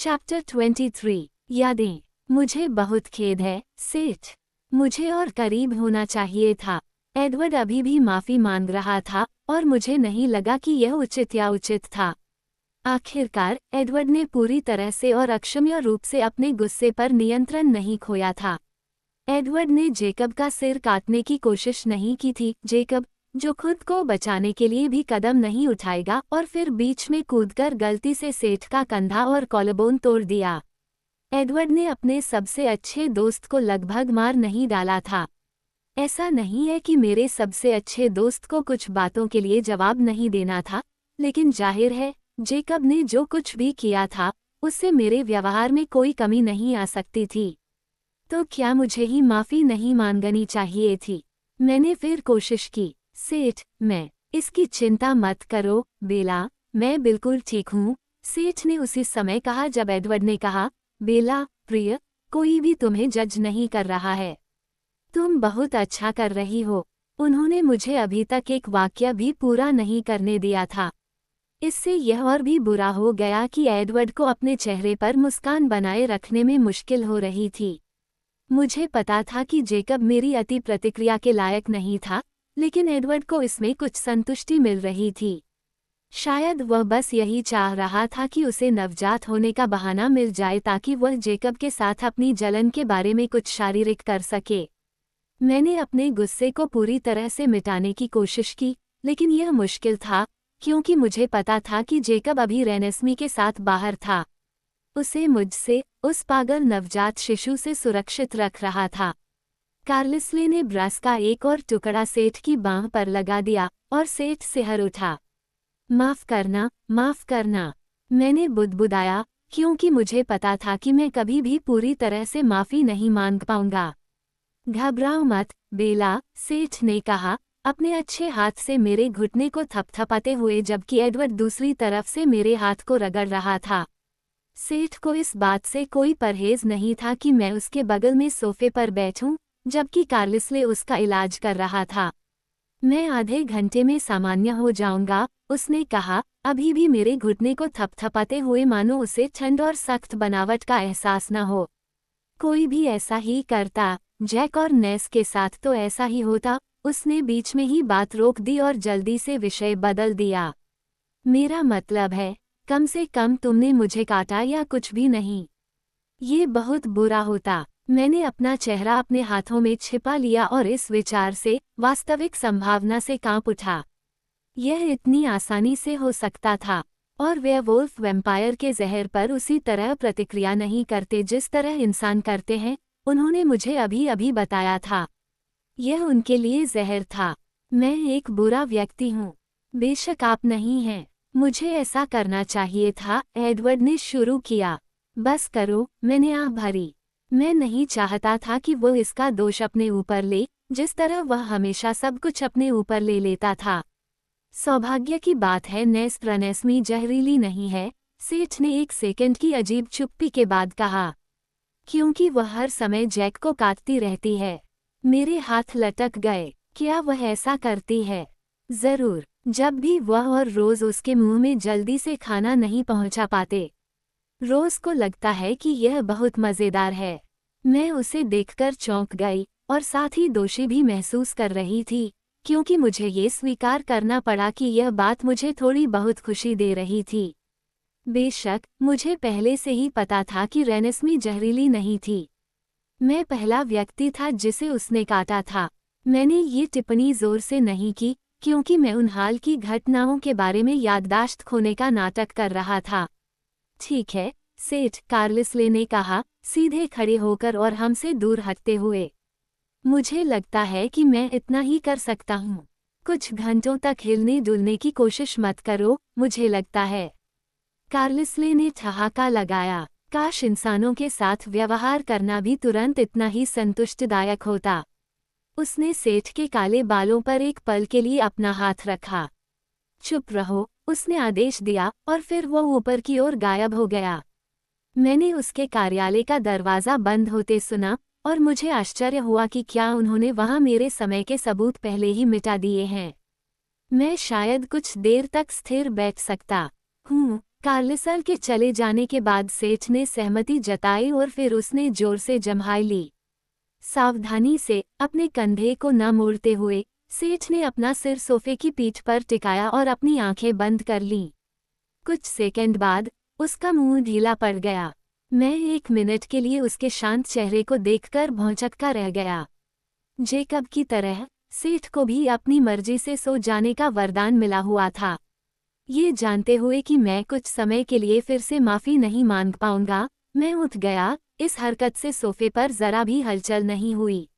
Chapter 23 यादें। मुझे बहुत खेद है, सेठ। मुझे और करीब होना चाहिए था। एडवर्ड अभी भी माफी मांग रहा था और मुझे नहीं लगा कि यह उचित या उचित था। आखिरकार एडवर्ड ने पूरी तरह से और अक्षम्य रूप से अपने गुस्से पर नियंत्रण नहीं खोया था। एडवर्ड ने जेकब का सिर काटने की कोशिश नहीं की थी। जेकब, जो खुद को बचाने के लिए भी कदम नहीं उठाएगा, और फिर बीच में कूदकर गलती से सेठ का कंधा और कॉलरबोन तोड़ दिया। एडवर्ड ने अपने सबसे अच्छे दोस्त को लगभग मार नहीं डाला था। ऐसा नहीं है कि मेरे सबसे अच्छे दोस्त को कुछ बातों के लिए जवाब नहीं देना था, लेकिन जाहिर है जेकब ने जो कुछ भी किया था उससे मेरे व्यवहार में कोई कमी नहीं आ सकती थी। तो क्या मुझे ही माफी नहीं मांगनी चाहिए थी? मैंने फिर कोशिश की। सेठ, मैं इसकी चिंता मत करो बेला, मैं बिल्कुल ठीक हूँ, सेठ ने उसी समय कहा जब एडवर्ड ने कहा, बेला प्रिय, कोई भी तुम्हें जज नहीं कर रहा है। तुम बहुत अच्छा कर रही हो। उन्होंने मुझे अभी तक एक वाक्य भी पूरा नहीं करने दिया था। इससे यह और भी बुरा हो गया कि एडवर्ड को अपने चेहरे पर मुस्कान बनाए रखने में मुश्किल हो रही थी। मुझे पता था कि जेकब मेरी अति प्रतिक्रिया के लायक नहीं था, लेकिन एडवर्ड को इसमें कुछ संतुष्टि मिल रही थी। शायद वह बस यही चाह रहा था कि उसे नवजात होने का बहाना मिल जाए ताकि वह जेकब के साथ अपनी जलन के बारे में कुछ शारीरिक कर सके। मैंने अपने गुस्से को पूरी तरह से मिटाने की कोशिश की, लेकिन यह मुश्किल था, क्योंकि मुझे पता था कि जेकब अभी रेनेस्मी के साथ बाहर था। उसे मुझसे, उस पागल नवजात शिशु से सुरक्षित रख रहा था। कार्लिसले ने ब्रश का एक और टुकड़ा सेठ की बांह पर लगा दिया और सेठ सिहर उठा। माफ करना, माफ करना, मैंने बुदबुदाया, क्योंकि मुझे पता था कि मैं कभी भी पूरी तरह से माफी नहीं मांग पाऊंगा। घबराओ मत बेला, सेठ ने कहा, अपने अच्छे हाथ से मेरे घुटने को थपथपाते हुए, जबकि एडवर्ड दूसरी तरफ से मेरे हाथ को रगड़ रहा था। सेठ को इस बात से कोई परहेज नहीं था कि मैं उसके बगल में सोफे पर बैठूं, जबकि कार्लिसले उसका इलाज कर रहा था। मैं आधे घंटे में सामान्य हो जाऊंगा, उसने कहा, अभी भी मेरे घुटने को थपथपाते हुए, मानो उसे ठंड और सख्त बनावट का एहसास न हो। कोई भी ऐसा ही करता, जैक और नेस के साथ तो ऐसा ही होता। उसने बीच में ही बात रोक दी और जल्दी से विषय बदल दिया। मेरा मतलब है, कम से कम तुमने मुझे काटा या कुछ भी नहीं। ये बहुत बुरा होता। मैंने अपना चेहरा अपने हाथों में छिपा लिया और इस विचार से, वास्तविक संभावना से कांप उठा। यह इतनी आसानी से हो सकता था, और वेयरवुल्फ वैम्पायर के जहर पर उसी तरह प्रतिक्रिया नहीं करते जिस तरह इंसान करते हैं, उन्होंने मुझे अभी अभी बताया था। यह उनके लिए जहर था। मैं एक बुरा व्यक्ति हूँ। बेशक आप नहीं हैं। मुझे ऐसा करना चाहिए था, एडवर्ड ने शुरू किया। बस करो, मैंने आह भरी। मैं नहीं चाहता था कि वो इसका दोष अपने ऊपर ले, जिस तरह वह हमेशा सब कुछ अपने ऊपर ले लेता था। सौभाग्य की बात है नेस रेनेस्मी जहरीली नहीं है, सेठ ने एक सेकंड की अजीब चुप्पी के बाद कहा, क्योंकि वह हर समय जैक को काटती रहती है। मेरे हाथ लटक गए। क्या वह ऐसा करती है? जरूर, जब भी वह और रोज उसके मुंह में जल्दी से खाना नहीं पहुंचा पाते। रोज को लगता है कि यह बहुत मजेदार है। मैं उसे देखकर चौंक गई और साथ ही दोषी भी महसूस कर रही थी, क्योंकि मुझे ये स्वीकार करना पड़ा कि यह बात मुझे थोड़ी बहुत खुशी दे रही थी। बेशक मुझे पहले से ही पता था कि रेनेस्मी जहरीली नहीं थी। मैं पहला व्यक्ति था जिसे उसने काटा था। मैंने ये टिप्पणी जोर से नहीं की, क्योंकि मैं उन हाल की घटनाओं के बारे में याददाश्त खोने का नाटक कर रहा था। ठीक है सेठ, कार्लिसले ने कहा, सीधे खड़े होकर और हमसे दूर हटते हुए। मुझे लगता है कि मैं इतना ही कर सकता हूँ। कुछ घंटों तक हिलने डुलने की कोशिश मत करो, मुझे लगता है। कार्लिसले ने ठहाका लगाया। काश इंसानों के साथ व्यवहार करना भी तुरंत इतना ही संतुष्टिदायक होता। उसने सेठ के काले बालों पर एक पल के लिए अपना हाथ रखा। चुप रहो, उसने आदेश दिया, और फिर वो ऊपर की ओर गायब हो गया। मैंने उसके कार्यालय का दरवाज़ा बंद होते सुना, और मुझे आश्चर्य हुआ कि क्या उन्होंने वहाँ मेरे समय के सबूत पहले ही मिटा दिए हैं। मैं शायद कुछ देर तक स्थिर बैठ सकता हूँ, कार्लिसल के चले जाने के बाद सेठ ने सहमति जताई और फिर उसने जोर से जम्हाई ली। सावधानी से अपने कंधे को न मोड़ते हुए सेठ ने अपना सिर सोफे की पीठ पर टिकाया और अपनी आंखें बंद कर लीं। कुछ सेकंड बाद उसका मुंह ढीला पड़ गया। मैं 1 मिनट के लिए उसके शांत चेहरे को देखकर भौंचक्का रह गया। जेकब की तरह सेठ को भी अपनी मर्जी से सो जाने का वरदान मिला हुआ था। ये जानते हुए कि मैं कुछ समय के लिए फिर से माफ़ी नहीं मांग पाऊंगा, मैं उठ गया। इस हरकत से सोफे पर जरा भी हलचल नहीं हुई।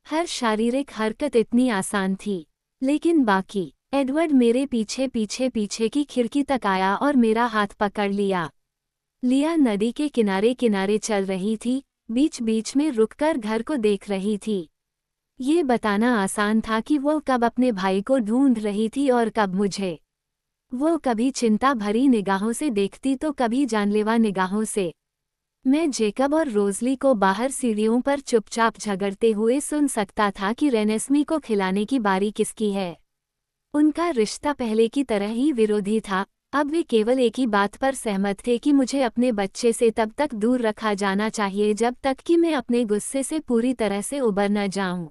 हर शारीरिक हरकत इतनी आसान थी, लेकिन बाकी। एडवर्ड मेरे पीछे पीछे की खिड़की तक आया और मेरा हाथ पकड़ लिया। लिया नदी के किनारे किनारे चल रही थी, बीच बीच में रुककर घर को देख रही थी। ये बताना आसान था कि वो कब अपने भाई को ढूंढ रही थी और कब मुझे। वो कभी चिंता भरी निगाहों से देखती तो कभी जानलेवा निगाहों से। मैं जेकब और रोज़ली को बाहर सीढ़ियों पर चुपचाप झगड़ते हुए सुन सकता था कि रेनेस्मी को खिलाने की बारी किसकी है। उनका रिश्ता पहले की तरह ही विरोधी था। अब वे केवल एक ही बात पर सहमत थे कि मुझे अपने बच्चे से तब तक दूर रखा जाना चाहिए जब तक कि मैं अपने गुस्से से पूरी तरह से उबर न जाऊं।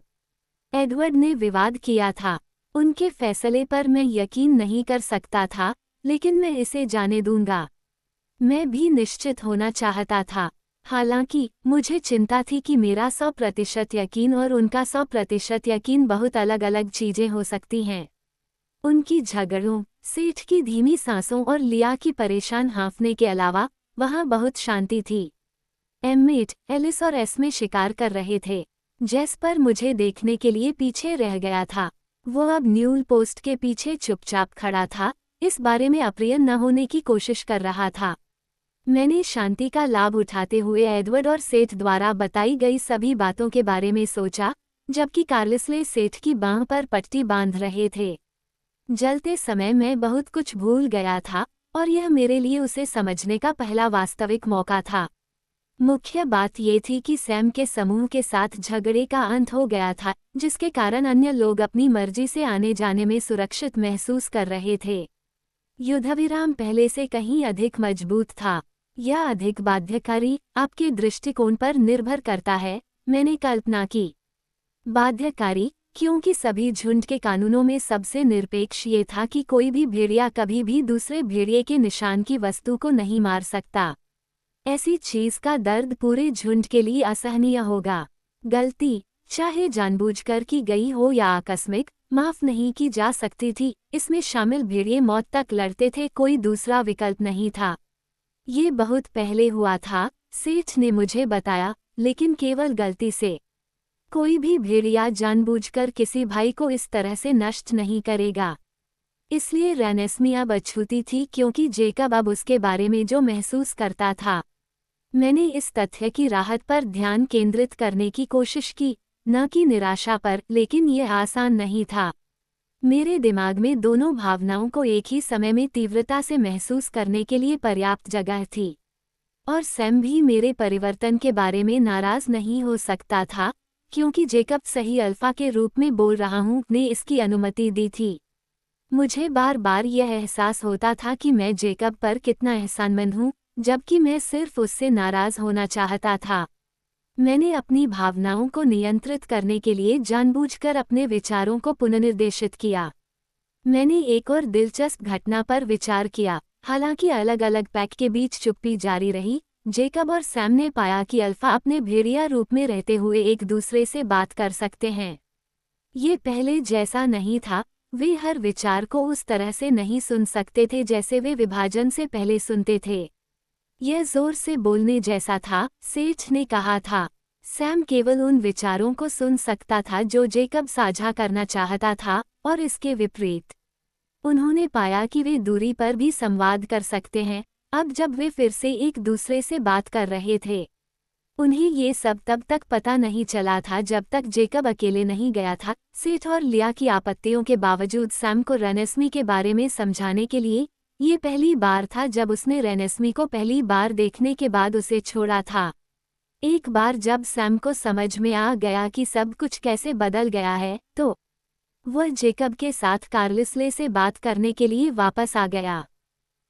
एडवर्ड ने विवाद किया था। उनके फैसले पर मैं यकीन नहीं कर सकता था, लेकिन मैं इसे जाने दूंगा। मैं भी निश्चित होना चाहता था। हालांकि मुझे चिंता थी कि मेरा 100% यकीन और उनका 100% यकीन बहुत अलग अलग चीजें हो सकती हैं। उनकी झगड़ों, सेठ की धीमी सांसों और लिया की परेशान हाँफने के अलावा वहाँ बहुत शांति थी। एम्मेट, एलिस और एस्मे शिकार कर रहे थे। जेस पर मुझे देखने के लिए पीछे रह गया था। वो अब न्यूल पोस्ट के पीछे चुपचाप खड़ा था, इस बारे में अप्रिय न होने की कोशिश कर रहा था। मैंने शांति का लाभ उठाते हुए एडवर्ड और सेठ द्वारा बताई गई सभी बातों के बारे में सोचा, जबकि कार्लिसले सेठ की बांह पर पट्टी बांध रहे थे। जलते समय मैं बहुत कुछ भूल गया था और यह मेरे लिए उसे समझने का पहला वास्तविक मौका था। मुख्य बात ये थी कि सैम के समूह के साथ झगड़े का अंत हो गया था, जिसके कारण अन्य लोग अपनी मर्जी से आने जाने में सुरक्षित महसूस कर रहे थे। युद्धविराम पहले से कहीं अधिक मजबूत था या अधिक बाध्यकारी, आपके दृष्टिकोण पर निर्भर करता है, मैंने कल्पना की। बाध्यकारी, क्योंकि सभी झुंड के कानूनों में सबसे निरपेक्ष ये था कि कोई भी भेड़िया कभी भी दूसरे भेड़िए के निशान की वस्तु को नहीं मार सकता। ऐसी चीज का दर्द पूरे झुंड के लिए असहनीय होगा। गलती, चाहे जानबूझकर की गई हो या आकस्मिक, माफ नहीं की जा सकती थी। इसमें शामिल भेड़िए मौत तक लड़ते थे, कोई दूसरा विकल्प नहीं था। ये बहुत पहले हुआ था, सेठ ने मुझे बताया, लेकिन केवल गलती से। कोई भी भेड़िया जानबूझकर किसी भाई को इस तरह से नष्ट नहीं करेगा। इसलिए रेनेस्मी अब अछूती थी क्योंकि जेकब अब उसके बारे में जो महसूस करता था। मैंने इस तथ्य की राहत पर ध्यान केंद्रित करने की कोशिश की, न कि निराशा पर, लेकिन यह आसान नहीं था। मेरे दिमाग में दोनों भावनाओं को एक ही समय में तीव्रता से महसूस करने के लिए पर्याप्त जगह थी। और सैम भी मेरे परिवर्तन के बारे में नाराज नहीं हो सकता था, क्योंकि जेकब सही अल्फा के रूप में बोल रहा हूँ ने इसकी अनुमति दी थी। मुझे बार बार यह एहसास होता था कि मैं जेकब पर कितना एहसानमंद हूँ, जबकि मैं सिर्फ उससे नाराज होना चाहता था। मैंने अपनी भावनाओं को नियंत्रित करने के लिए जानबूझकर अपने विचारों को पुनर्निर्देशित किया। मैंने एक और दिलचस्प घटना पर विचार किया। हालांकि अलग अलग पैक के बीच चुप्पी जारी रही, जेकब और सैम ने पाया कि अल्फा अपने भेड़िया रूप में रहते हुए एक दूसरे से बात कर सकते हैं। ये पहले जैसा नहीं था, वे हर विचार को उस तरह से नहीं सुन सकते थे जैसे वे विभाजन से पहले सुनते थे। यह जोर से बोलने जैसा था, सेठ ने कहा था। सैम केवल उन विचारों को सुन सकता था जो जेकब साझा करना चाहता था, और इसके विपरीत। उन्होंने पाया कि वे दूरी पर भी संवाद कर सकते हैं, अब जब वे फिर से एक दूसरे से बात कर रहे थे। उन्हें ये सब तब तक पता नहीं चला था जब तक जेकब अकेले नहीं गया था। सेठ और लिया की आपत्तियों के बावजूद सैम को रेनेस्मी के बारे में समझाने के लिए। ये पहली बार था जब उसने रेनेस्मी को पहली बार देखने के बाद उसे छोड़ा था। एक बार जब सैम को समझ में आ गया कि सब कुछ कैसे बदल गया है, तो वह जेकब के साथ कार्लिसले से बात करने के लिए वापस आ गया।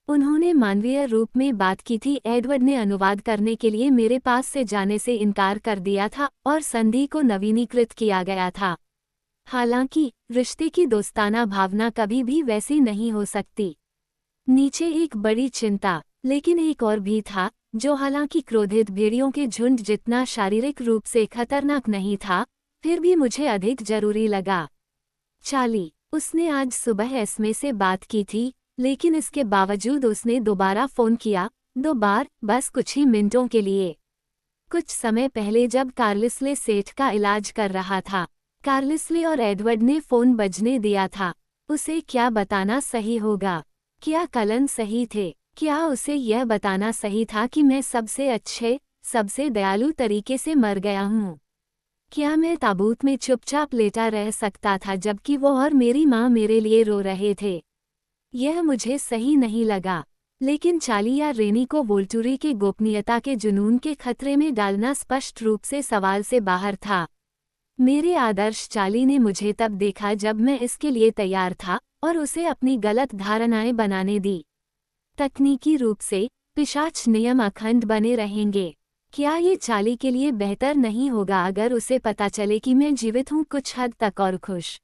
उन्होंने मानवीय रूप में बात की थी। एडवर्ड ने अनुवाद करने के लिए मेरे पास से जाने से इनकार कर दिया था और संधि को नवीनीकृत किया गया था। हालांकि रिश्ते की दोस्ताना भावना कभी भी वैसी नहीं हो सकती। नीचे एक बड़ी चिंता, लेकिन एक और भी था, जो हालांकि क्रोधित भेड़ियों के झुंड जितना शारीरिक रूप से खतरनाक नहीं था, फिर भी मुझे अधिक जरूरी लगा। चार्ली, उसने आज सुबह एस्मे से बात की थी, लेकिन इसके बावजूद उसने दोबारा फोन किया, 2 बार, बस कुछ ही मिनटों के लिए। कुछ समय पहले जब कार्लिसले सेठ का इलाज कर रहा था, कार्लिसले और एडवर्ड ने फोन बजने दिया था। उसे क्या बताना सही होगा? क्या कलन सही थे? क्या उसे यह बताना सही था कि मैं सबसे अच्छे, सबसे दयालु तरीके से मर गया हूँ? क्या मैं ताबूत में चुपचाप लेटा रह सकता था जबकि वो और मेरी माँ मेरे लिए रो रहे थे? यह मुझे सही नहीं लगा, लेकिन चार्ली या रेनी को वोल्टुरी के गोपनीयता के जुनून के खतरे में डालना स्पष्ट रूप से सवाल से बाहर था। मेरे आदर्श चार्ली ने मुझे तब देखा जब मैं इसके लिए तैयार था और उसे अपनी गलत धारणाएं बनाने दी। तकनीकी रूप से पिशाच नियम अखंड बने रहेंगे। क्या ये चार्ली के लिए बेहतर नहीं होगा अगर उसे पता चले कि मैं जीवित हूँ, कुछ हद तक और खुश?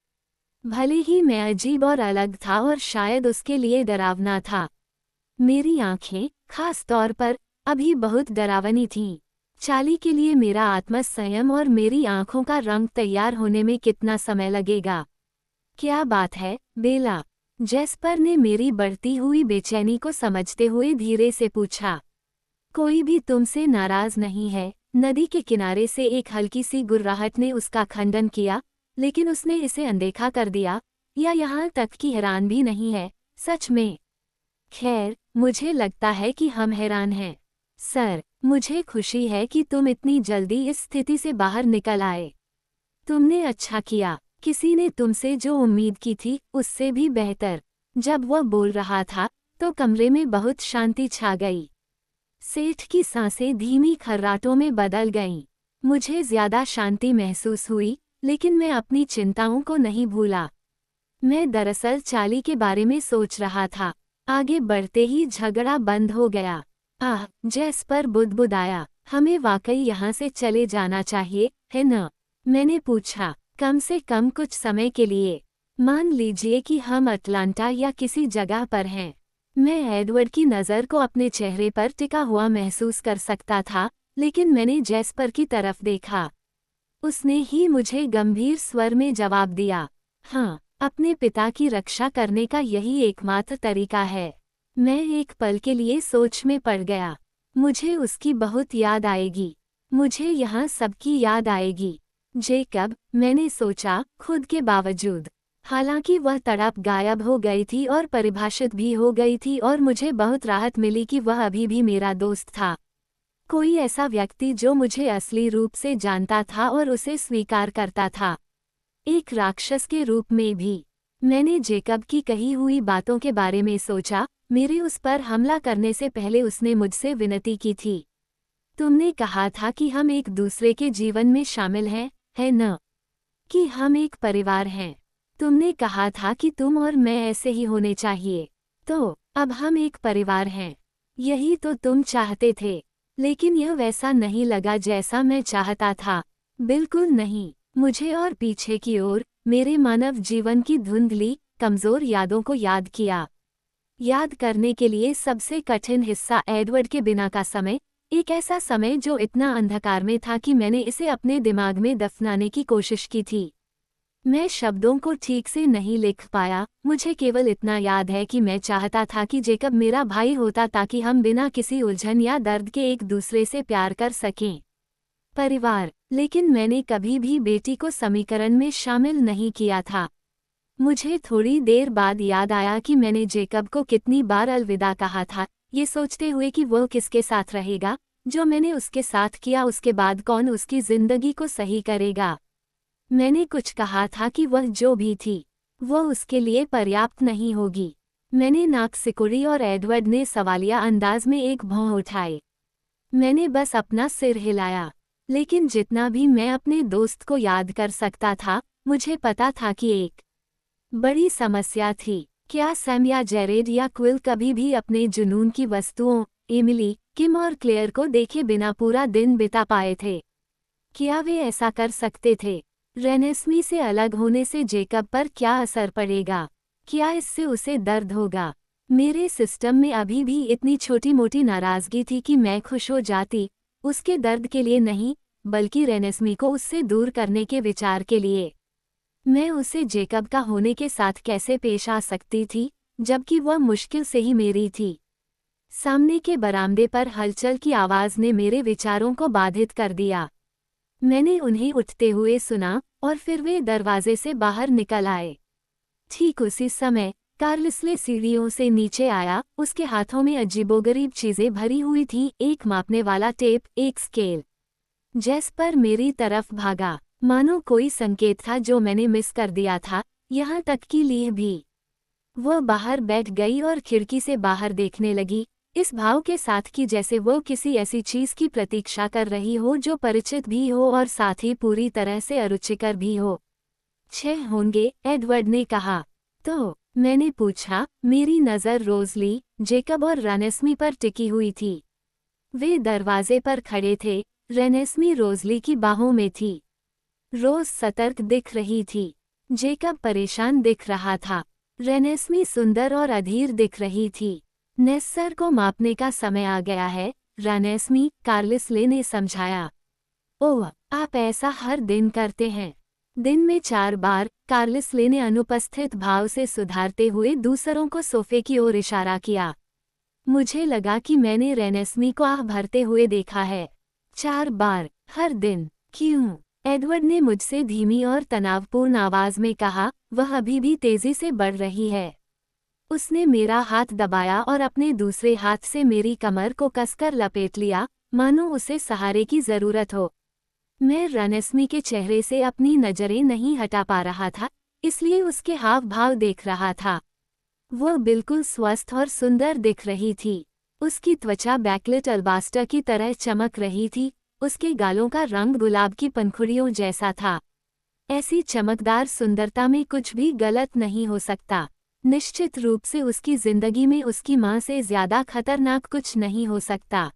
भले ही मैं अजीब और अलग था और शायद उसके लिए डरावना था। मेरी आंखें, खास तौर पर, अभी बहुत डरावनी थीं। चार्ली के लिए मेरा आत्मसंयम और मेरी आंखों का रंग तैयार होने में कितना समय लगेगा? क्या बात है, बेला? जेस्पर ने मेरी बढ़ती हुई बेचैनी को समझते हुए धीरे से पूछा। कोई भी तुमसे नाराज नहीं है। नदी के किनारे से एक हल्की सी गुर्राहट ने उसका खंडन किया, लेकिन उसने इसे अनदेखा कर दिया, या यहाँ तक कि हैरान भी नहीं है, सच में। खैर, मुझे लगता है कि हम हैरान हैं। सर, मुझे खुशी है कि तुम इतनी जल्दी इस स्थिति से बाहर निकल आए। तुमने अच्छा किया। किसी ने तुमसे जो उम्मीद की थी उससे भी बेहतर। जब वह बोल रहा था तो कमरे में बहुत शांति छा गई। सेठ की सांसें धीमी खर्राटों में बदल गईं। मुझे ज्यादा शांति महसूस हुई, लेकिन मैं अपनी चिंताओं को नहीं भूला। मैं दरअसल चार्ली के बारे में सोच रहा था। आगे बढ़ते ही झगड़ा बंद हो गया। आह, जेस्पर बुदबुदाया, हमें वाकई यहाँ से चले जाना चाहिए, है न? मैंने पूछा, कम से कम कुछ समय के लिए। मान लीजिए कि हम अटलांटा या किसी जगह पर हैं। मैं एडवर्ड की नज़र को अपने चेहरे पर टिका हुआ महसूस कर सकता था, लेकिन मैंने जेस्पर की तरफ देखा। उसने ही मुझे गंभीर स्वर में जवाब दिया, हाँ, अपने पिता की रक्षा करने का यही एकमात्र तरीका है। मैं एक पल के लिए सोच में पड़ गया। मुझे उसकी बहुत याद आएगी। मुझे यहाँ सबकी याद आएगी। जेकब, मैंने सोचा, खुद के बावजूद। हालांकि वह तड़प गायब हो गई थी और परिभाषित भी हो गई थी और मुझे बहुत राहत मिली कि वह अभी भी मेरा दोस्त था। कोई ऐसा व्यक्ति जो मुझे असली रूप से जानता था और उसे स्वीकार करता था। एक राक्षस के रूप में भी। मैंने जेकब की कही हुई बातों के बारे में सोचा। मेरे उस पर हमला करने से पहले उसने मुझसे विनती की थी। तुमने कहा था कि हम एक दूसरे के जीवन में शामिल हैं, है न? कि हम एक परिवार हैं। तुमने कहा था कि तुम और मैं ऐसे ही होने चाहिए। तो अब हम एक परिवार हैं। यही तो तुम चाहते थे। लेकिन यह वैसा नहीं लगा जैसा मैं चाहता था। बिल्कुल नहीं। मुझे और पीछे की ओर मेरे मानव जीवन की धुंधली, कमजोर यादों को याद किया। याद करने के लिए सबसे कठिन हिस्सा एडवर्ड के बिना का समय, एक ऐसा समय जो इतना अंधकार में था कि मैंने इसे अपने दिमाग में दफनाने की कोशिश की थी। मैं शब्दों को ठीक से नहीं लिख पाया। मुझे केवल इतना याद है कि मैं चाहता था कि जेकब मेरा भाई होता ताकि हम बिना किसी उलझन या दर्द के एक दूसरे से प्यार कर सकें। परिवार, लेकिन मैंने कभी भी बेटी को समीकरण में शामिल नहीं किया था। मुझे थोड़ी देर बाद याद आया कि मैंने जेकब को कितनी बार अलविदा कहा था, ये सोचते हुए कि वह किसके साथ रहेगा। जो मैंने उसके साथ किया उसके बाद कौन उसकी जिंदगी को सही करेगा। मैंने कुछ कहा था कि वह जो भी थी, वह उसके लिए पर्याप्त नहीं होगी। मैंने नाक सिकुड़ी और एडवर्ड ने सवालिया अंदाज में एक भौं उठाए। मैंने बस अपना सिर हिलाया। लेकिन जितना भी मैं अपने दोस्त को याद कर सकता था, मुझे पता था कि एक बड़ी समस्या थी। क्या सैम या जेरेड या क्विल कभी भी अपने जुनून की वस्तुओं, एमिली, किम और क्लेयर को देखे बिना पूरा दिन बिता पाए थे? क्या वे ऐसा कर सकते थे? रेनेस्मी से अलग होने से जेकब पर क्या असर पड़ेगा? क्या इससे उसे दर्द होगा? मेरे सिस्टम में अभी भी इतनी छोटी मोटी नाराजगी थी कि मैं खुश हो जाती, उसके दर्द के लिए नहीं, बल्कि रेनेस्मी को उससे दूर करने के विचार के लिए। मैं उसे जेकब का होने के साथ कैसे पेश आ सकती थी, जबकि वह मुश्किल से ही मेरी थी। सामने के बरामदे पर हलचल की आवाज ने मेरे विचारों को बाधित कर दिया। मैंने उन्हें उठते हुए सुना और फिर वे दरवाजे से बाहर निकल आए। ठीक उसी समय कार्लसले सीढ़ियों से नीचे आया, उसके हाथों में अजीबोगरीब चीजें भरी हुई थीं, एक मापने वाला टेप, एक स्केल। जेस्पर मेरी तरफ भागा, मानो कोई संकेत था जो मैंने मिस कर दिया था, यहाँ तक कि लीह भी। वह बाहर बैठ गई और खिड़की से बाहर देखने लगी, इस भाव के साथ कि जैसे वो किसी ऐसी चीज की प्रतीक्षा कर रही हो जो परिचित भी हो और साथ ही पूरी तरह से अरुचिकर भी हो। 6 होंगे, एडवर्ड ने कहा। तो मैंने पूछा, मेरी नज़र रोज़ली, जेकब और रेनेस्मी पर टिकी हुई थी। वे दरवाजे पर खड़े थे, रेनेस्मी रोज़ली की बाहों में थी। रोज़ सतर्क दिख रही थी, जेकब परेशान दिख रहा था, रेनेस्मी सुंदर और अधीर दिख रही थी। नेस्सर को मापने का समय आ गया है, रेनेस्मी, कार्लिसले ने समझाया। ओह, आप ऐसा हर दिन करते हैं? दिन में 4 बार, कार्लिसले ने अनुपस्थित भाव से सुधारते हुए दूसरों को सोफे की ओर इशारा किया। मुझे लगा कि मैंने रेनेस्मी को आह भरते हुए देखा है। 4 बार, हर दिन, क्यों? एडवर्ड ने मुझसे धीमी और तनावपूर्ण आवाज में कहा, वह अभी भी तेजी से बढ़ रही है। उसने मेरा हाथ दबाया और अपने दूसरे हाथ से मेरी कमर को कसकर लपेट लिया, मानो उसे सहारे की जरूरत हो। मैं रेनेस्मी के चेहरे से अपनी नजरें नहीं हटा पा रहा था, इसलिए उसके हाव भाव देख रहा था। वह बिल्कुल स्वस्थ और सुंदर दिख रही थी। उसकी त्वचा बैकलिट अल्बास्टर की तरह चमक रही थी, उसके गालों का रंग गुलाब की पंखुड़ियों जैसा था। ऐसी चमकदार सुंदरता में कुछ भी गलत नहीं हो सकता। निश्चित रूप से उसकी जिंदगी में उसकी मां से ज्यादा खतरनाक कुछ नहीं हो सकता।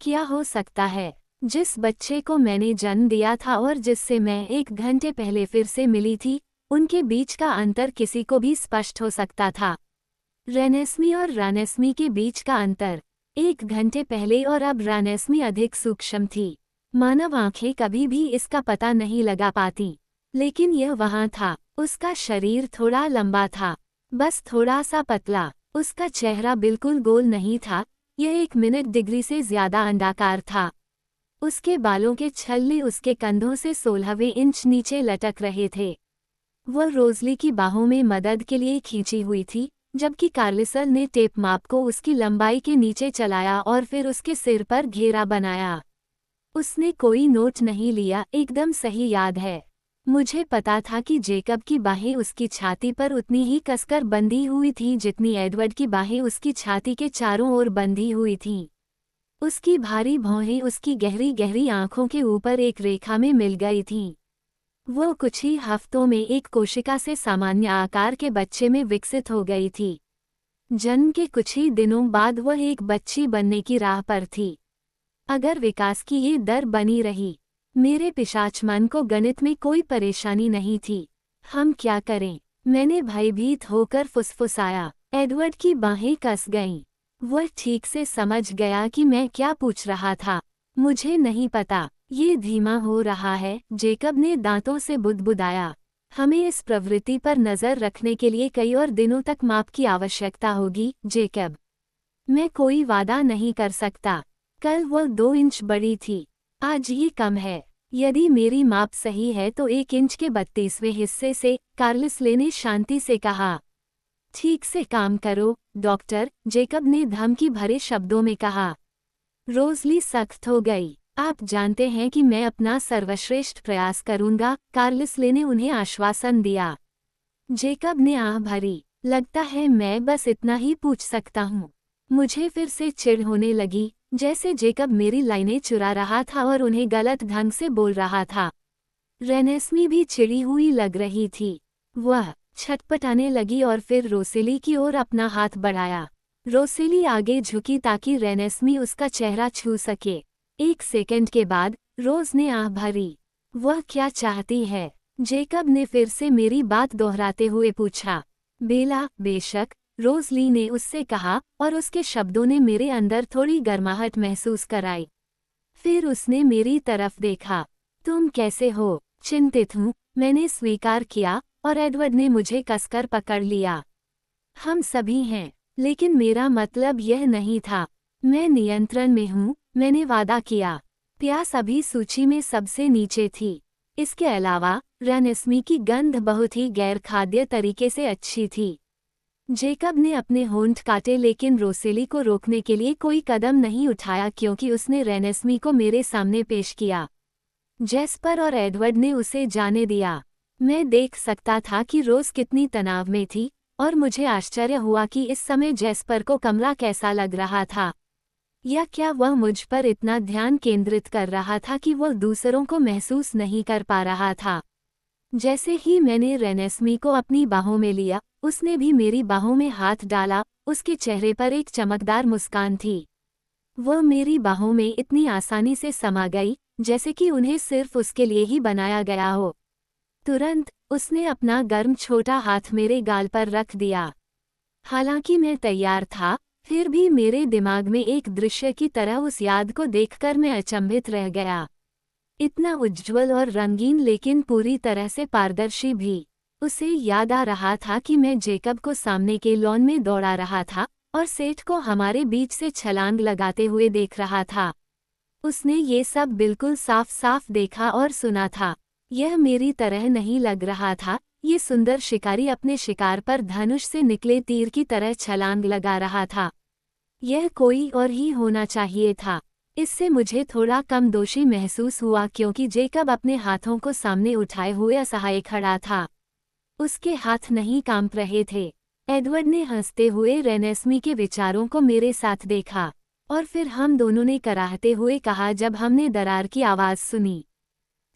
क्या हो सकता है? जिस बच्चे को मैंने जन्म दिया था और जिससे मैं 1 घंटे पहले फिर से मिली थी, उनके बीच का अंतर किसी को भी स्पष्ट हो सकता था। रेनेस्मी और रानेस्मी के बीच का अंतर 1 घंटे पहले और अब रानेस्मी अधिक सूक्ष्म थी। मानव आंखें कभी भी इसका पता नहीं लगा पाती, लेकिन यह वहां था। उसका शरीर थोड़ा लंबा था, बस थोड़ा सा पतला। उसका चेहरा बिल्कुल गोल नहीं था, यह 1 मिनट डिग्री से ज्यादा अंडाकार था। उसके बालों के छल्ले उसके कंधों से 16वें इंच नीचे लटक रहे थे। वह रोज़ली की बाहों में मदद के लिए खींची हुई थी, जबकि कार्लिसल ने टेप माप को उसकी लंबाई के नीचे चलाया और फिर उसके सिर पर घेरा बनाया। उसने कोई नोट नहीं लिया, एकदम सही याद है। मुझे पता था कि जेकब की बाहें उसकी छाती पर उतनी ही कसकर बंधी हुई थीं जितनी एडवर्ड की बाहें उसकी छाती के चारों ओर बंधी हुई थीं। उसकी भारी भौहें उसकी गहरी गहरी आंखों के ऊपर एक रेखा में मिल गई थीं। वो कुछ ही हफ्तों में एक कोशिका से सामान्य आकार के बच्चे में विकसित हो गई थी। जन्म के कुछ ही दिनों बाद वह एक बच्ची बनने की राह पर थी। अगर विकास की ये दर बनी रही, मेरे पिशाच मन को गणित में कोई परेशानी नहीं थी। हम क्या करें? मैंने भयभीत होकर फुसफुसाया। एडवर्ड की बाहें कस गईं। वह ठीक से समझ गया कि मैं क्या पूछ रहा था। मुझे नहीं पता, ये धीमा हो रहा है, जेकब ने दांतों से बुदबुदाया। हमें इस प्रवृत्ति पर नजर रखने के लिए कई और दिनों तक माप की आवश्यकता होगी, जेकब। मैं कोई वादा नहीं कर सकता। कल वह 2 इंच बड़ी थी, आज ये कम है। यदि मेरी माप सही है तो 1 इंच के 32वें हिस्से से, कार्लिसले ने शांति से कहा। ठीक से काम करो, डॉक्टर, जेकब ने धमकी भरे शब्दों में कहा। रोज़ली सख्त हो गई। आप जानते हैं कि मैं अपना सर्वश्रेष्ठ प्रयास करूंगा, कार्लिसले ने उन्हें आश्वासन दिया। जेकब ने आह भरी। लगता है मैं बस इतना ही पूछ सकता हूँ। मुझे फिर से चिढ़ होने लगी, जैसे जेकब मेरी लाइनें चुरा रहा था और उन्हें गलत ढंग से बोल रहा था। रेनेस्मी भी चिढ़ी हुई लग रही थी। वह छटपटाने लगी और फिर रोसेली की ओर अपना हाथ बढ़ाया। रोसेली आगे झुकी ताकि रेनेस्मी उसका चेहरा छू सके। 1 सेकंड के बाद रोज ने आह भरी। वह क्या चाहती है? जेकब ने फिर से मेरी बात दोहराते हुए पूछा। बेला, बेशक, रोज़ली ने उससे कहा और उसके शब्दों ने मेरे अंदर थोड़ी गर्माहट महसूस कराई। फिर उसने मेरी तरफ देखा। तुम कैसे हो? चिंतित हूँ, मैंने स्वीकार किया और एडवर्ड ने मुझे कसकर पकड़ लिया। हम सभी हैं, लेकिन मेरा मतलब यह नहीं था। मैं नियंत्रण में हूँ, मैंने वादा किया। प्यास अभी सूची में सबसे नीचे थी। इसके अलावा रेनेस्मी की गंध बहुत ही गैर खाद्य तरीके से अच्छी थी। जेकब ने अपने होंठ काटे लेकिन रोसेली को रोकने के लिए कोई कदम नहीं उठाया क्योंकि उसने रेनेस्मी को मेरे सामने पेश किया। जेस्पर और एडवर्ड ने उसे जाने दिया। मैं देख सकता था कि रोज कितनी तनाव में थी और मुझे आश्चर्य हुआ कि इस समय जेस्पर को कमरा कैसा लग रहा था। या क्या वह मुझ पर इतना ध्यान केंद्रित कर रहा था कि वह दूसरों को महसूस नहीं कर पा रहा था। जैसे ही मैंने रेनेस्मी को अपनी बाहों में लिया, उसने भी मेरी बाहों में हाथ डाला। उसके चेहरे पर एक चमकदार मुस्कान थी। वह मेरी बाहों में इतनी आसानी से समा गई जैसे कि उन्हें सिर्फ उसके लिए ही बनाया गया हो। तुरंत उसने अपना गर्म छोटा हाथ मेरे गाल पर रख दिया। हालांकि मैं तैयार था, फिर भी मेरे दिमाग में एक दृश्य की तरह उस याद को देखकर मैं अचंभित रह गया। इतना उज्ज्वल और रंगीन लेकिन पूरी तरह से पारदर्शी भी। उसे याद आ रहा था कि मैं जेकब को सामने के लॉन में दौड़ा रहा था और सेठ को हमारे बीच से छलांग लगाते हुए देख रहा था। उसने ये सब बिल्कुल साफ साफ देखा और सुना था। यह मेरी तरह नहीं लग रहा था। ये सुंदर शिकारी अपने शिकार पर धनुष से निकले तीर की तरह छलांग लगा रहा था। यह कोई और ही होना चाहिए था। इससे मुझे थोड़ा कम दोषी महसूस हुआ क्योंकि जेकब अपने हाथों को सामने उठाए हुए असहाय खड़ा था। उसके हाथ नहीं कांप रहे थे। एडवर्ड ने हंसते हुए रेनेस्मी के विचारों को मेरे साथ देखा और फिर हम दोनों ने कराहते हुए कहा जब हमने दरार की आवाज़ सुनी।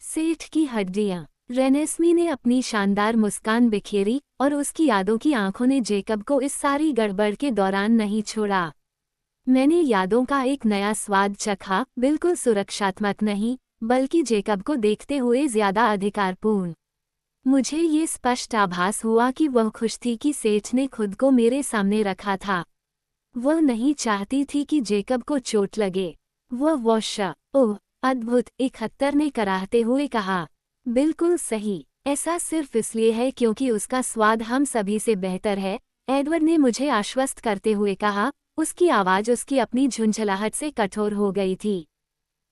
सेठ की हड्डियां। रेनेस्मी ने अपनी शानदार मुस्कान बिखेरी और उसकी यादों की आंखों ने जेकब को इस सारी गड़बड़ के दौरान नहीं छोड़ा। मैंने यादों का एक नया स्वाद चखा, बिल्कुल सुरक्षात्मक नहीं, बल्कि जेकब को देखते हुए ज्यादा अधिकारपूर्ण। मुझे ये स्पष्ट आभास हुआ कि वह खुश थी कि सेठ ने खुद को मेरे सामने रखा था। वह नहीं चाहती थी कि जेकब को चोट लगे। ओह अद्भुत, एक खत्तर ने कराहते हुए कहा। बिल्कुल सही, ऐसा सिर्फ इसलिए है क्योंकि उसका स्वाद हम सभी से बेहतर है, एडवर्ड ने मुझे आश्वस्त करते हुए कहा। उसकी आवाज़ उसकी अपनी झुंझलाहट से कठोर हो गई थी।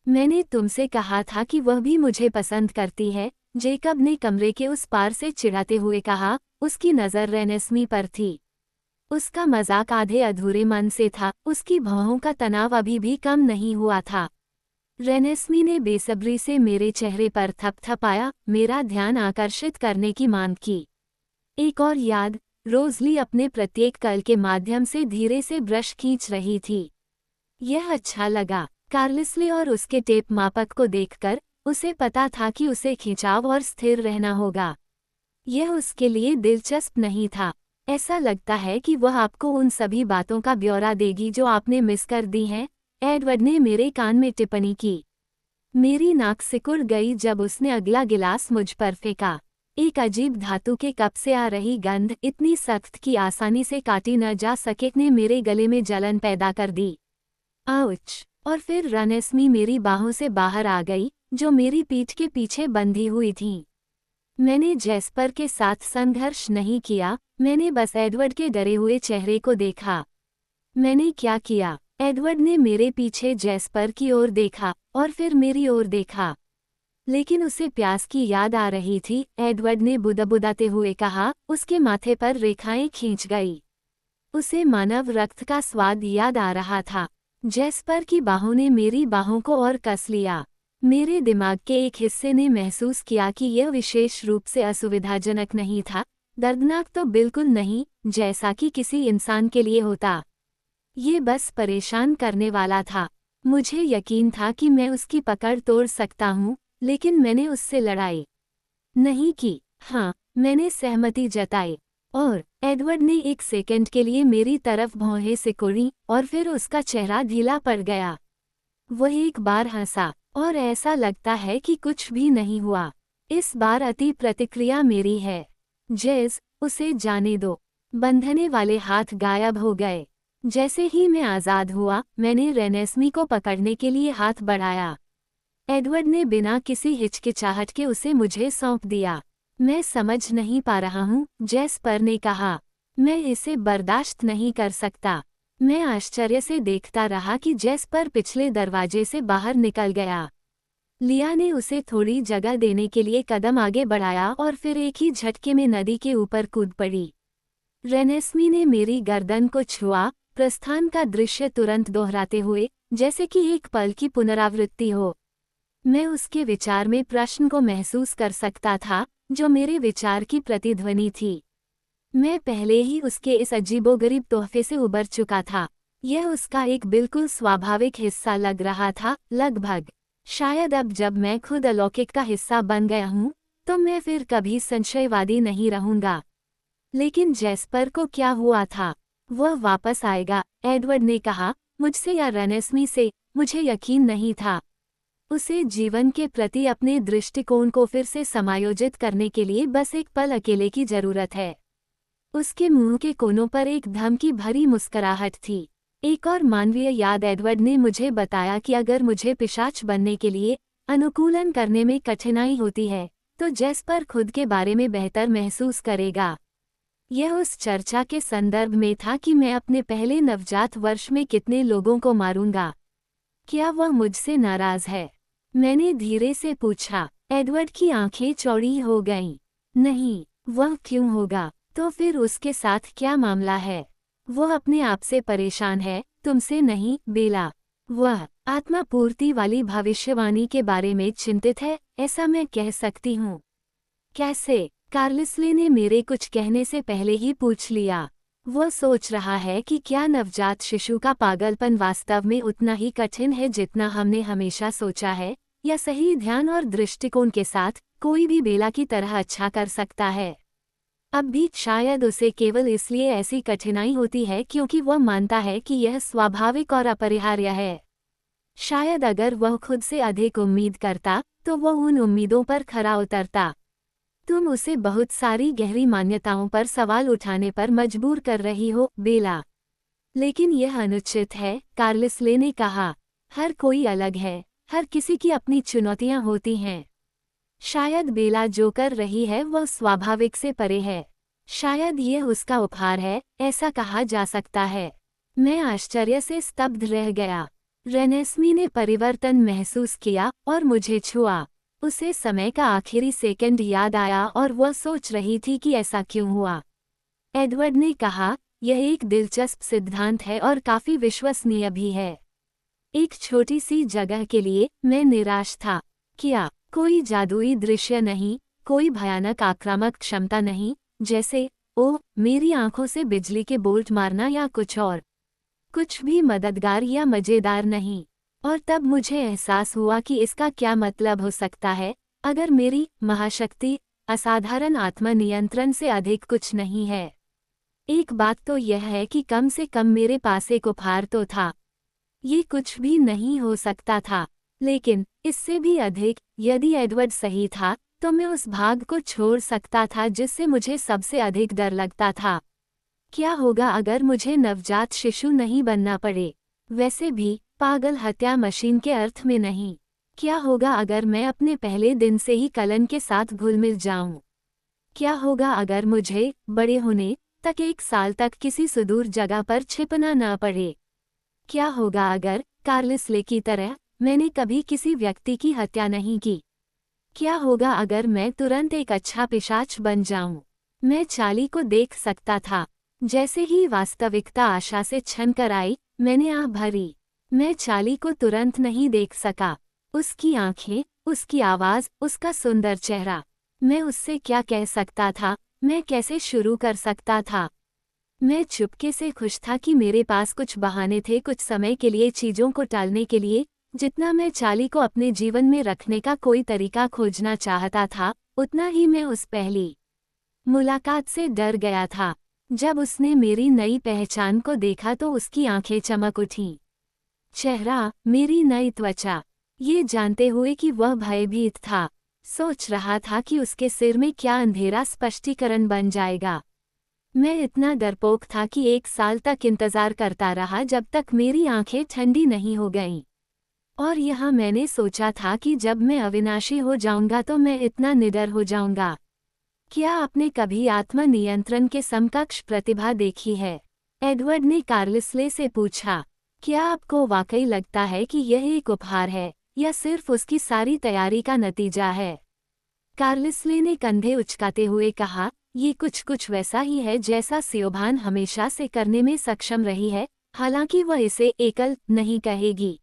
मैंने तुमसे कहा था कि वह भी मुझे पसंद करती है, जेकब ने कमरे के उस पार से चिढ़ाते हुए कहा। उसकी नज़र रेनेस्मी पर थी। उसका मजाक आधे अधूरे मन से था, उसकी भौहों का तनाव अभी भी कम नहीं हुआ था। रेनेस्मी ने बेसब्री से मेरे चेहरे पर थपथपाया, मेरा ध्यान आकर्षित करने की मांग की। एक और याद। रोज़ली अपने प्रत्येक कल के माध्यम से धीरे से ब्रश खींच रही थी। यह अच्छा लगा। कार्लिसले और उसके टेप मापक को देखकर उसे पता था कि उसे खिंचाव और स्थिर रहना होगा। यह उसके लिए दिलचस्प नहीं था। ऐसा लगता है कि वह आपको उन सभी बातों का ब्यौरा देगी जो आपने मिस कर दी हैं, एडवर्ड ने मेरे कान में टिप्पणी की। मेरी नाक सिकुड़ गई जब उसने अगला गिलास मुझ पर फेंका। एक अजीब धातु के कप से आ रही गंध इतनी सख्त कि आसानी से काटी न जा सके ने मेरे गले में जलन पैदा कर दी। आउच! और फिर रेनेस्मी मेरी बाहों से बाहर आ गई, जो मेरी पीठ के पीछे बंधी हुई थीं। मैंने जेस्पर के साथ संघर्ष नहीं किया, मैंने बस एडवर्ड के डरे हुए चेहरे को देखा। मैंने क्या किया? एडवर्ड ने मेरे पीछे जेस्पर की ओर देखा और फिर मेरी ओर देखा। लेकिन उसे प्यास की याद आ रही थी, एडवर्ड ने बुदबुदाते हुए कहा। उसके माथे पर रेखाएं खींच गई। उसे मानव रक्त का स्वाद याद आ रहा था। जेस्पर की बाहों ने मेरी बाहों को और कस लिया। मेरे दिमाग के एक हिस्से ने महसूस किया कि यह विशेष रूप से असुविधाजनक नहीं था, दर्दनाक तो बिल्कुल नहीं, जैसा कि किसी इंसान के लिए होता। ये बस परेशान करने वाला था। मुझे यकीन था कि मैं उसकी पकड़ तोड़ सकता हूँ, लेकिन मैंने उससे लड़ाई नहीं की। हाँ, मैंने सहमति जताई। और एडवर्ड ने एक सेकंड के लिए मेरी तरफ भौहें सिकुड़ी और फिर उसका चेहरा ढीला पड़ गया। वह एक बार हंसा और ऐसा लगता है कि कुछ भी नहीं हुआ। इस बार अति प्रतिक्रिया मेरी है। जेज, उसे जाने दो। बंधने वाले हाथ गायब हो गए। जैसे ही मैं आज़ाद हुआ, मैंने रेनेस्मी को पकड़ने के लिए हाथ बढ़ाया। एडवर्ड ने बिना किसी हिचकिचाहट के उसे मुझे सौंप दिया। मैं समझ नहीं पा रहा हूँ, जेस्पर ने कहा। मैं इसे बर्दाश्त नहीं कर सकता। मैं आश्चर्य से देखता रहा कि जेस्पर पिछले दरवाजे से बाहर निकल गया। लिया ने उसे थोड़ी जगह देने के लिए कदम आगे बढ़ाया और फिर एक ही झटके में नदी के ऊपर कूद पड़ी। रेनेस्मी ने मेरी गर्दन को छुआ, प्रस्थान का दृश्य तुरंत दोहराते हुए, जैसे कि एक पल की पुनरावृत्ति हो। मैं उसके विचार में प्रश्न को महसूस कर सकता था, जो मेरे विचार की प्रतिध्वनि थी। मैं पहले ही उसके इस अजीबोगरीब तोहफे से उबर चुका था। यह उसका एक बिल्कुल स्वाभाविक हिस्सा लग रहा था, लगभग। शायद अब जब मैं खुद अलौकिक का हिस्सा बन गया हूँ, तो मैं फिर कभी संशयवादी नहीं रहूँगा। लेकिन जेस्पर को क्या हुआ था? वह वापस आएगा, एडवर्ड ने कहा, मुझसे या रेनेस्मी से, मुझे यकीन नहीं था। उसे जीवन के प्रति अपने दृष्टिकोण को फिर से समायोजित करने के लिए बस एक पल अकेले की जरूरत है। उसके मुंह के कोनों पर एक धमकी भरी मुस्कुराहट थी। एक और मानवीय याद एडवर्ड ने मुझे बताया कि अगर मुझे पिशाच बनने के लिए अनुकूलन करने में कठिनाई होती है, तो जेस्पर खुद के बारे में बेहतर महसूस करेगा। यह उस चर्चा के संदर्भ में था कि मैं अपने पहले नवजात वर्ष में कितने लोगों को मारूंगा। क्या वह मुझसे नाराज है? मैंने धीरे से पूछा। एडवर्ड की आंखें चौड़ी हो गईं। नहीं, वह क्यों होगा? तो फिर उसके साथ क्या मामला है? वह अपने आप से परेशान है, तुमसे नहीं, बेला। वह आत्मा पूर्ति वाली भविष्यवाणी के बारे में चिंतित है, ऐसा मैं कह सकती हूँ। कैसे? कार्लिसले ने मेरे कुछ कहने से पहले ही पूछ लिया। वह सोच रहा है कि क्या नवजात शिशु का पागलपन वास्तव में उतना ही कठिन है जितना हमने हमेशा सोचा है, या सही ध्यान और दृष्टिकोण के साथ कोई भी बेला की तरह अच्छा कर सकता है। अब भी शायद उसे केवल इसलिए ऐसी कठिनाई होती है क्योंकि वह मानता है कि यह स्वाभाविक और अपरिहार्य है। शायद अगर वह खुद से अधिक उम्मीद करता, तो वह उन उम्मीदों पर खरा उतरता। तुम उसे बहुत सारी गहरी मान्यताओं पर सवाल उठाने पर मजबूर कर रही हो, बेला। लेकिन यह अनुचित है, कार्लिसले ने कहा। हर कोई अलग है, हर किसी की अपनी चुनौतियां होती हैं। शायद बेला जो कर रही है वह स्वाभाविक से परे है। शायद यह उसका उपहार है, ऐसा कहा जा सकता है। मैं आश्चर्य से स्तब्ध रह गया। रेनेस्मी ने परिवर्तन महसूस किया और मुझे छुआ। उसे समय का आखिरी सेकंड याद आया और वह सोच रही थी कि ऐसा क्यों हुआ। एडवर्ड ने कहा, यह एक दिलचस्प सिद्धांत है और काफी विश्वसनीय भी है। एक छोटी सी जगह के लिए मैं निराश था। क्या कोई जादुई दृश्य नहीं, कोई भयानक आक्रामक क्षमता नहीं, जैसे ओह मेरी आंखों से बिजली के बोल्ट मारना या कुछ और। कुछ भी मददगार या मजेदार नहीं। और तब मुझे एहसास हुआ कि इसका क्या मतलब हो सकता है, अगर मेरी महाशक्ति असाधारण आत्मा नियंत्रण से अधिक कुछ नहीं है। एक बात तो यह है कि कम से कम मेरे पास एक उपहार तो था। ये कुछ भी नहीं हो सकता था, लेकिन इससे भी अधिक, यदि एडवर्ड सही था, तो मैं उस भाग को छोड़ सकता था जिससे मुझे सबसे अधिक डर लगता था। क्या होगा अगर मुझे नवजात शिशु नहीं बनना पड़े? वैसे भी पागल हत्या मशीन के अर्थ में नहीं। क्या होगा अगर मैं अपने पहले दिन से ही कलन के साथ घुल मिल जाऊं? क्या होगा अगर मुझे बड़े होने तक 1 साल तक किसी सुदूर जगह पर छिपना न पड़े? क्या होगा अगर कार्लिसले की तरह मैंने कभी किसी व्यक्ति की हत्या नहीं की? क्या होगा अगर मैं तुरंत एक अच्छा पिशाच बन जाऊं? मैं चाली को देख सकता था। जैसे ही वास्तविकता आशा से छन कर आई, मैंने आह भरी। मैं चाली को तुरंत नहीं देख सका। उसकी आंखें, उसकी आवाज, उसका सुंदर चेहरा। मैं उससे क्या कह सकता था? मैं कैसे शुरू कर सकता था? मैं चुपके से खुश था कि मेरे पास कुछ बहाने थे कुछ समय के लिए चीजों को टालने के लिए। जितना मैं चाली को अपने जीवन में रखने का कोई तरीका खोजना चाहता था, उतना ही मैं उस पहली मुलाकात से डर गया था। जब उसने मेरी नई पहचान को देखा तो उसकी आंखें चमक उठीं। चेहरा, मेरी नई त्वचा, ये जानते हुए कि वह भयभीत था। सोच रहा था कि उसके सिर में क्या अंधेरा स्पष्टीकरण बन जाएगा। मैं इतना डरपोक था कि 1 साल तक इंतजार करता रहा जब तक मेरी आंखें ठंडी नहीं हो गईं। और यहाँ मैंने सोचा था कि जब मैं अविनाशी हो जाऊंगा तो मैं इतना निडर हो जाऊंगा। क्या आपने कभी आत्मनियंत्रण के समकक्ष प्रतिभा देखी है? एडवर्ड ने कार्लिसले से पूछा। क्या आपको वाकई लगता है कि यह एक उपहार है या सिर्फ उसकी सारी तैयारी का नतीजा है? कार्लिसले ने कंधे उचकाते हुए कहा, ये कुछ वैसा ही है जैसा सियोभान हमेशा से करने में सक्षम रही है, हालांकि वह इसे एकल नहीं कहेगी।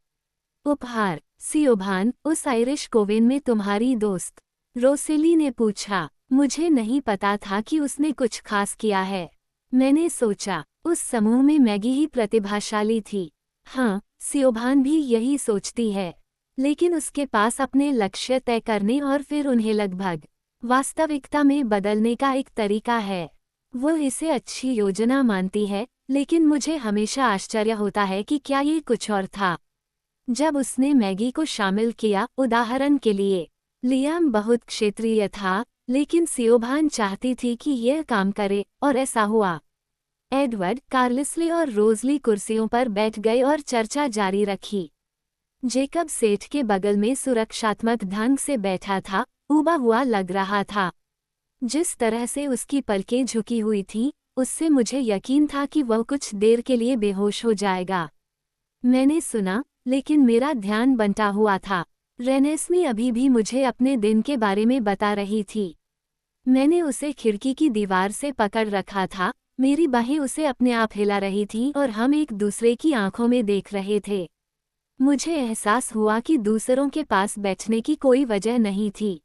उपहार, सियोभान, उस आयरिश कोवेन में तुम्हारी दोस्त? रोसेली ने पूछा। मुझे नहीं पता था कि उसने कुछ खास किया है। मैंने सोचा, उस समूह में मैगी ही प्रतिभाशाली थी। हाँ, सियोभान भी यही सोचती है, लेकिन उसके पास अपने लक्ष्य तय करने और फिर उन्हें लगभग वास्तविकता में बदलने का एक तरीका है। वो इसे अच्छी योजना मानती है, लेकिन मुझे हमेशा आश्चर्य होता है कि क्या ये कुछ और था। जब उसने मैगी को शामिल किया, उदाहरण के लिए, लियाम बहुत क्षेत्रीय था, लेकिन सियोभान चाहती थी कि यह काम करे, और ऐसा हुआ। एडवर्ड, कार्लिसले और रोजली कुर्सियों पर बैठ गए और चर्चा जारी रखी। जेकब सेठ के बगल में सुरक्षात्मक ढंग से बैठा था, उबा हुआ लग रहा था। जिस तरह से उसकी पलकें झुकी हुई थीं, उससे मुझे यकीन था कि वह कुछ देर के लिए बेहोश हो जाएगा। मैंने सुना, लेकिन मेरा ध्यान बंटा हुआ था। रेनेस्मी अभी भी मुझे अपने दिन के बारे में बता रही थी। मैंने उसे खिड़की की दीवार से पकड़ रखा था, मेरी बाहें उसे अपने आप हिला रही थीं और हम एक दूसरे की आंखों में देख रहे थे। मुझे एहसास हुआ कि दूसरों के पास बैठने की कोई वजह नहीं थी।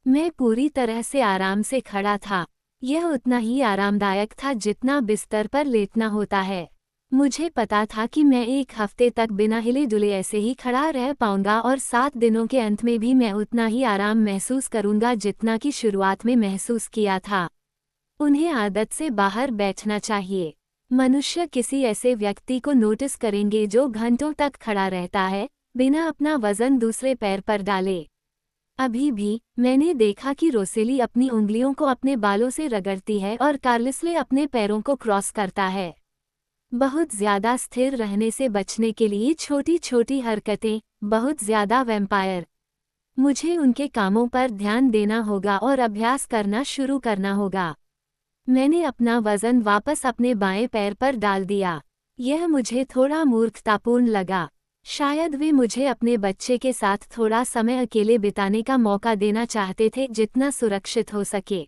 मैं पूरी तरह से आराम से खड़ा था। यह उतना ही आरामदायक था जितना बिस्तर पर लेटना होता है। मुझे पता था कि मैं 1 हफ्ते तक बिना हिले डुले ऐसे ही खड़ा रह पाऊंगा और 7 दिनों के अंत में भी मैं उतना ही आराम महसूस करूंगा जितना कि शुरुआत में महसूस किया था। उन्हें आदत से बाहर बैठना चाहिए। मनुष्य किसी ऐसे व्यक्ति को नोटिस करेंगे जो घंटों तक खड़ा रहता है, बिना अपना वजन दूसरे पैर पर डाले। अभी भी, मैंने देखा कि रोसेली अपनी उंगलियों को अपने बालों से रगड़ती है और कार्लिसले अपने पैरों को क्रॉस करता है। बहुत ज्यादा स्थिर रहने से बचने के लिए छोटी छोटी हरकतें, बहुत ज्यादा वैम्पायर। मुझे उनके कामों पर ध्यान देना होगा और अभ्यास करना शुरू करना होगा। मैंने अपना वजन वापस अपने बाएं पैर पर डाल दिया। यह मुझे थोड़ा मूर्खतापूर्ण लगा। शायद वे मुझे अपने बच्चे के साथ थोड़ा समय अकेले बिताने का मौका देना चाहते थे जितना सुरक्षित हो सके।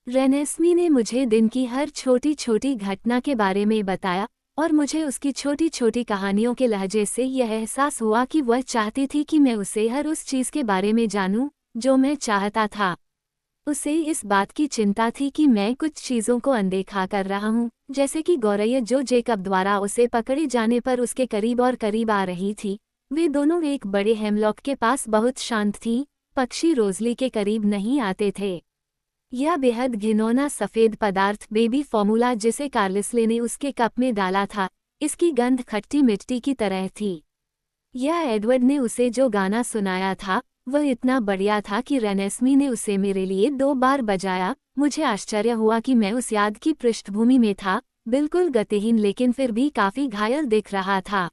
रेनेस्मी ने मुझे दिन की हर छोटी छोटी घटना के बारे में बताया और मुझे उसकी छोटी छोटी कहानियों के लहजे से यह एहसास हुआ कि वह चाहती थी कि मैं उसे हर उस चीज़ के बारे में जानूं जो मैं चाहता था। उसे इस बात की चिंता थी कि मैं कुछ चीज़ों को अनदेखा कर रहा हूँ, जैसे कि गौरैया जो जेकब द्वारा उसे पकड़े जाने पर उसके करीब और करीब आ रही थी। वे दोनों एक बड़े हेमलॉक के पास बहुत शांत थीं। पक्षी रोजली के करीब नहीं आते थे। यह बेहद घिनौना सफ़ेद पदार्थ बेबी फॉर्मूला जिसे कार्लिसले ने उसके कप में डाला था, इसकी गंध खट्टी मिट्टी की तरह थी। यह एडवर्ड ने उसे जो गाना सुनाया था, वह इतना बढ़िया था कि रेनेस्मी ने उसे मेरे लिए 2 बार बजाया। मुझे आश्चर्य हुआ कि मैं उस याद की पृष्ठभूमि में था, बिल्कुल गतिहीन लेकिन फिर भी काफ़ी घायल दिख रहा था।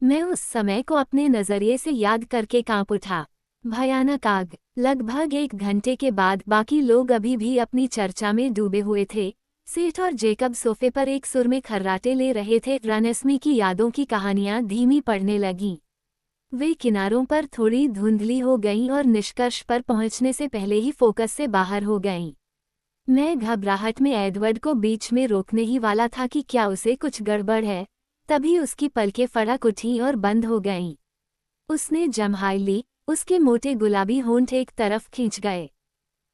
मैं उस समय को अपने नज़रिए से याद करके कांप उठा। भयानक आग। लगभग 1 घंटे के बाद बाकी लोग अभी भी अपनी चर्चा में डूबे हुए थे। सेठ और जेकब सोफे पर एक सुर में खर्राटे ले रहे थे। रेनेस्मी की यादों की कहानियां धीमी पड़ने लगीं। वे किनारों पर थोड़ी धुंधली हो गईं और निष्कर्ष पर पहुंचने से पहले ही फोकस से बाहर हो गईं। मैं घबराहट में एडवर्ड को बीच में रोकने ही वाला था कि क्या उसे कुछ गड़बड़ है, तभी उसकी पलकें फड़क उठीं और बंद हो गईं। उसने जम्हाई ली, उसके मोटे गुलाबी होंठ एक तरफ खींच गए।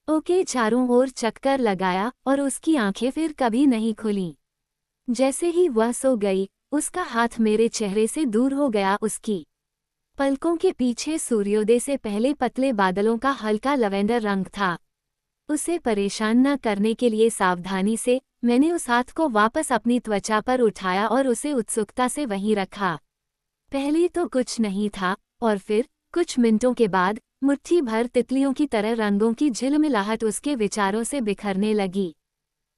ओके चारों ओर चक्कर लगाया और उसकी आंखें फिर कभी नहीं खुलीं। जैसे ही वह सो गई, उसका हाथ मेरे चेहरे से दूर हो गया। उसकी पलकों के पीछे सूर्योदय से पहले पतले बादलों का हल्का लवेंडर रंग था। उसे परेशान न करने के लिए सावधानी से मैंने उस हाथ को वापस अपनी त्वचा पर उठाया और उसे उत्सुकता से वहीं रखा। पहले तो कुछ नहीं था, और फिर कुछ मिनटों के बाद मुट्ठी भर तितलियों की तरह रंगों की झिलमिलाहट उसके विचारों से बिखरने लगी।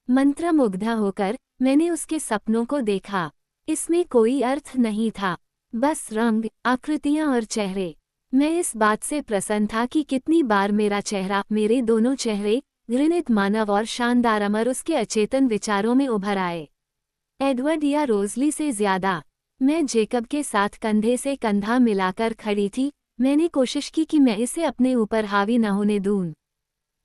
मंत्रमुग्ध होकर मैंने उसके सपनों को देखा। इसमें कोई अर्थ नहीं था, बस रंग, आकृतियां और चेहरे। मैं इस बात से प्रसन्न था कि कितनी बार मेरा चेहरा, मेरे दोनों चेहरे, घृणित मानव और शानदार अमर उसके अचेतन विचारों में उभर आए। एडवर्ड या रोजली से ज्यादा मैं जेकब के साथ कंधे से कंधा मिलाकर खड़ी थी। मैंने कोशिश की कि मैं इसे अपने ऊपर हावी न होने दूं।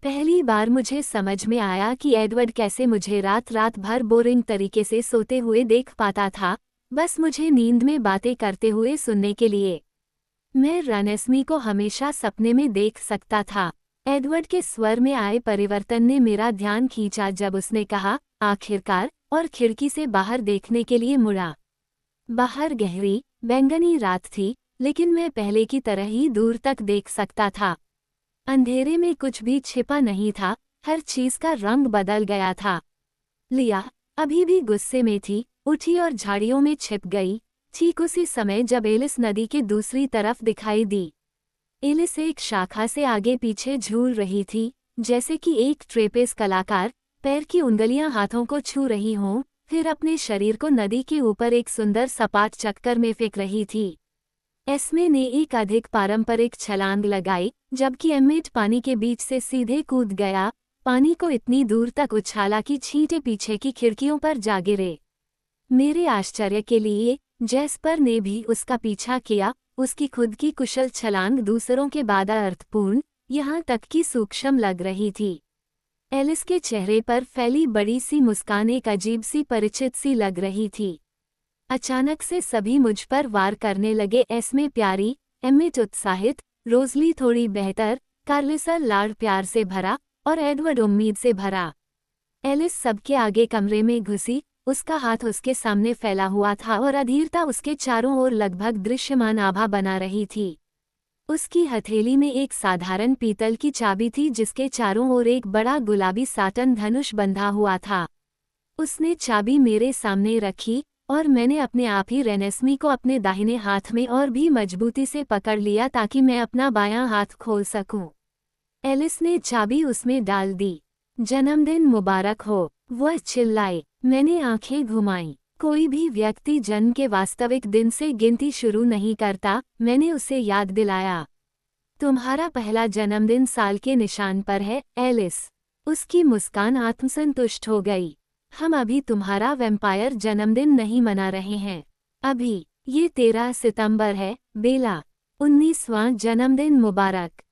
पहली बार मुझे समझ में आया कि एडवर्ड कैसे मुझे रात रात भर बोरिंग तरीके से सोते हुए देख पाता था, बस मुझे नींद में बातें करते हुए सुनने के लिए। मैं रेनेस्मी को हमेशा सपने में देख सकता था। एडवर्ड के स्वर में आए परिवर्तन ने मेरा ध्यान खींचा जब उसने कहा, आखिरकार, और खिड़की से बाहर देखने के लिए मुड़ा। बाहर गहरी, बैंगनी रात थी, लेकिन मैं पहले की तरह ही दूर तक देख सकता था। अंधेरे में कुछ भी छिपा नहीं था, हर चीज का रंग बदल गया था। लिया अभी भी गुस्से में थी, उठी और झाड़ियों में छिप गई, ठीक उसी समय जब एलिस नदी के दूसरी तरफ दिखाई दी। एलिस एक शाखा से आगे पीछे झूल रही थी, जैसे कि एक ट्रेपेज कलाकार पैर की उंगलियां हाथों को छू रही हों, फिर अपने शरीर को नदी के ऊपर एक सुंदर सपाट चक्कर में फेंक रही थी। एस्मे ने एक अधिक पारंपरिक छलांग लगाई, जबकि एम्मेट पानी के बीच से सीधे कूद गया, पानी को इतनी दूर तक उछाला कि छींटे पीछे की खिड़कियों पर जा गिरे। मेरे आश्चर्य के लिए जैस्पर ने भी उसका पीछा किया। उसकी खुद की कुशल छलांग दूसरों के बाद अर्थपूर्ण, यहाँ तक कि सूक्ष्म लग रही थी। एलिस के चेहरे पर फैली बड़ी सी मुस्कान एक अजीब सी परिचित सी लग रही थी। अचानक से सभी मुझ पर वार करने लगे। एस्मे प्यारी, एमिट उत्साहित, रोजली थोड़ी बेहतर, कार्लिसर लाड़ प्यार से भरा, और एडवर्ड उम्मीद से भरा। एलिस सबके आगे कमरे में घुसी, उसका हाथ उसके सामने फैला हुआ था और अधीरता उसके चारों ओर लगभग दृश्यमान आभा बना रही थी। उसकी हथेली में एक साधारण पीतल की चाबी थी जिसके चारों ओर एक बड़ा गुलाबी साटन धनुष बंधा हुआ था। उसने चाबी मेरे सामने रखी और मैंने अपने आप ही रेनेस्मी को अपने दाहिने हाथ में और भी मजबूती से पकड़ लिया ताकि मैं अपना बायां हाथ खोल सकूं। एलिस ने चाबी उसमें डाल दी। जन्मदिन मुबारक हो, वह चिल्लाई। मैंने आंखें घुमाईं। कोई भी व्यक्ति जन्म के वास्तविक दिन से गिनती शुरू नहीं करता, मैंने उसे याद दिलाया। तुम्हारा पहला जन्मदिन साल के निशान पर है, एलिस। उसकी मुस्कान आत्मसंतुष्ट हो गई। हम अभी तुम्हारा वैम्पायर जन्मदिन नहीं मना रहे हैं। अभी, ये 13 सितंबर है, बेला। 19वां जन्मदिन मुबारक।